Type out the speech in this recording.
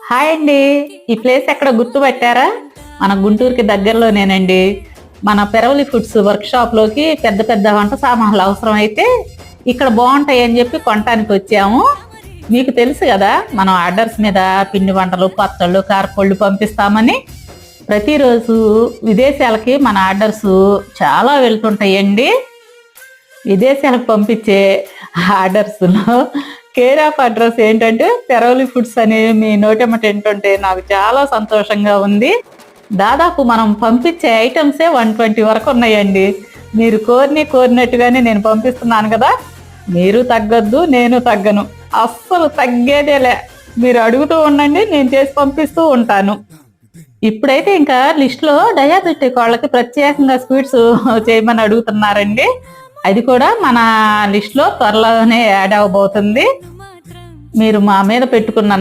Hi అండి. ఈ place ఎక్కడ గుర్తుపట్టారా? మన గుంటూరుకి దగ్గరలోనేనండి. మన పెరవలి ఫుడ్స్ వర్క్ షాప్ లోకి పెద్ద పెద్ద వంట సామాన్లు అవసరం అయితే ఇక్కడ బాగుంటాయి అని చెప్పి కొనటానికి వచ్చాము. మీకు తెలుసు కదా, మనం ఆర్డర్స్ మీద పిండి వంటలు, పచ్చళ్ళు, కారపళ్ళు పంపిస్తామని. ప్రతిరోజు విదేశాలకి మన ఆర్డర్స్ చాలా వెళ్తుంటాయండి. విదేశాలకు పంపించే ఆర్డర్స్లో కేర్ ఆఫ్ అడ్రస్ ఏంటంటే పెరవలి ఫుడ్స్ అని మీ నోటెమ్మట ఏంటంటే నాకు చాలా సంతోషంగా ఉంది. దాదాపు మనం పంపించే ఐటమ్సే 120 వరకు ఉన్నాయండి. మీరు కోరినట్టుగానే నేను పంపిస్తున్నాను కదా, మీరు తగ్గద్దు, నేను తగ్గను, అస్సలు తగ్గేదేలే. మీరు అడుగుతూ ఉండండి, నేను చేసి పంపిస్తూ ఉంటాను. ఇప్పుడైతే ఇంకా లిస్ట్లో డయాబెటిక్ వాళ్ళకి ప్రత్యేకంగా స్వీట్స్ చేయమని అడుగుతున్నారండి. అది కూడా మన లిస్ట్లో త్వరలోనే యాడ్ అవ్వబోతుంది. మీరు మా మీద పెట్టుకున్న